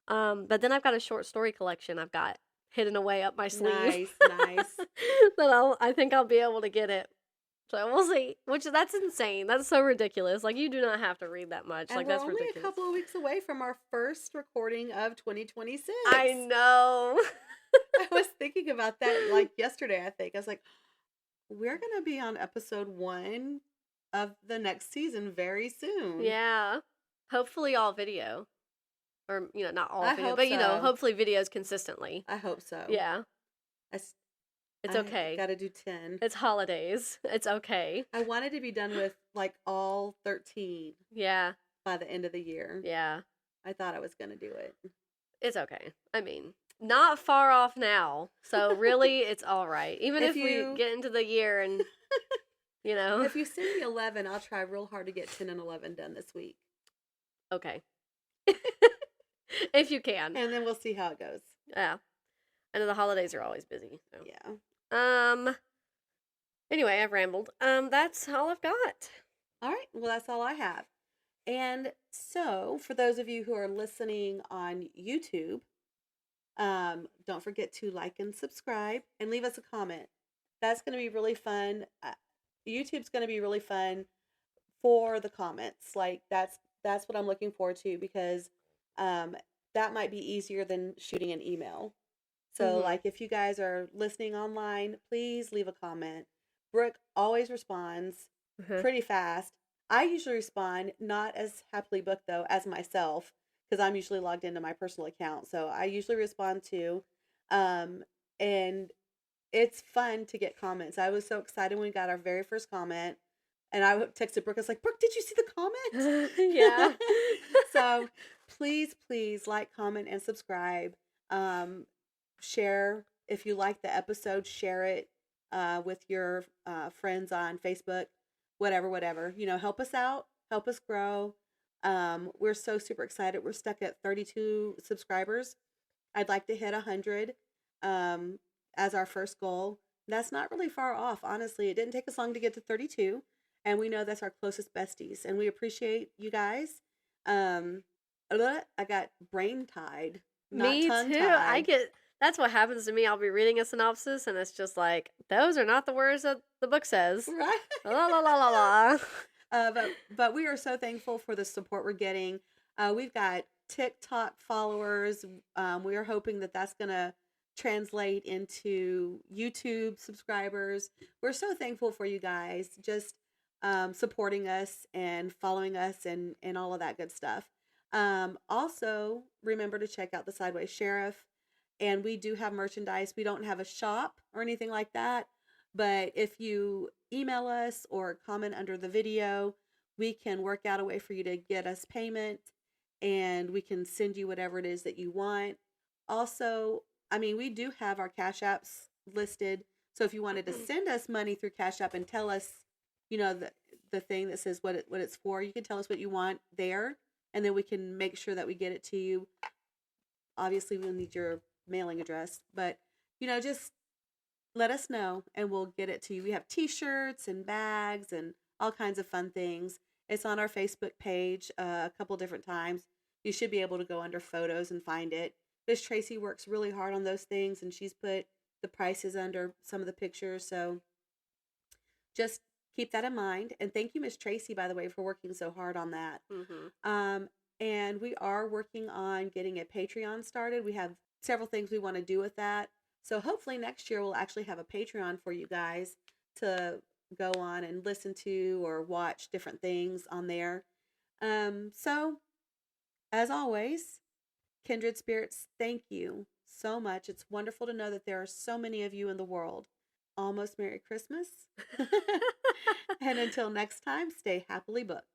But then I've got a short story collection I've got hidden away up my sleeve. Nice. That I think I'll be able to get it. So we'll see. That's insane. That's so ridiculous. Like, you do not have to read that much. And like, we're that's only ridiculous. a couple of weeks away from our first recording of 2026. I know. I was thinking about that like yesterday, I think. I was like, we're going to be on episode 1 of the next season very soon. Yeah. Hopefully all video. Or, not all video, but, so. Hopefully videos consistently. I hope so. Yeah. It's I okay. Got to do 10. It's holidays. It's okay. I wanted to be done with like all 13. Yeah. By the end of the year. Yeah. I thought I was going to do it. It's okay. I mean, not far off now. So really, it's all right. Even if we get into the year and, If you send me 11, I'll try real hard to get 10 and 11 done this week. Okay. If you can. And then we'll see how it goes. Yeah. I know the holidays are always busy. So. Yeah. Anyway, I've rambled. That's all I've got. All right. Well, that's all I have. And so, for those of you who are listening on YouTube, don't forget to like and subscribe and leave us a comment. That's going to be really fun. YouTube's going to be really fun for the comments. Like, that's what I'm looking forward to because that might be easier than shooting an email. So, like, if you guys are listening online, please leave a comment. Brooke always responds pretty fast. I usually respond, not as happily booked, though, as myself, because I'm usually logged into my personal account. So, I usually respond too. And it's fun to get comments. I was so excited when we got our very first comment. And I texted Brooke. I was like, Brooke, did you see the comment? Yeah. So, please like, comment, and subscribe. Share if you like the episode, share it with your friends on Facebook, whatever. Help us out, help us grow. We're so super excited. We're stuck at 32 subscribers. I'd like to hit 100 as our first goal. That's not really far off, honestly. It didn't take us long to get to 32, and we know that's our closest besties, and we appreciate you guys. I got brain tied. Me too. That's what happens to me. I'll be reading a synopsis, and it's just like, those are not the words that the book says. Right. La la la la la. But we are so thankful for the support we're getting. We've got TikTok followers. We are hoping that that's going to translate into YouTube subscribers. We're so thankful for you guys just supporting us and following us and all of that good stuff. Also, remember to check out the Sideways Sheriff. And we do have merchandise. We don't have a shop or anything like that. But if you email us or comment under the video, we can work out a way for you to get us payment. And we can send you whatever it is that you want. Also, we do have our Cash Apps listed. So if you wanted to send us money through Cash App and tell us, the thing that says what it's for. You can tell us what you want there, and then we can make sure that we get it to you. Obviously, we'll need your mailing address, but just let us know and we'll get it to you. We have t-shirts and bags and all kinds of fun things. It's on our Facebook page a couple different times. You should be able to go under photos and find it. Miss Tracy works really hard on those things, and she's put the prices under some of the pictures. So just keep that in mind. And thank you, Miss Tracy, by the way, for working so hard on that. And we are working on getting a Patreon started. We have several things we want to do with that. So hopefully next year we'll actually have a Patreon for you guys to go on and listen to or watch different things on there. So as always, kindred spirits, thank you so much. It's wonderful to know that there are so many of you in the world. Almost Merry Christmas. And until next time, stay happily booked.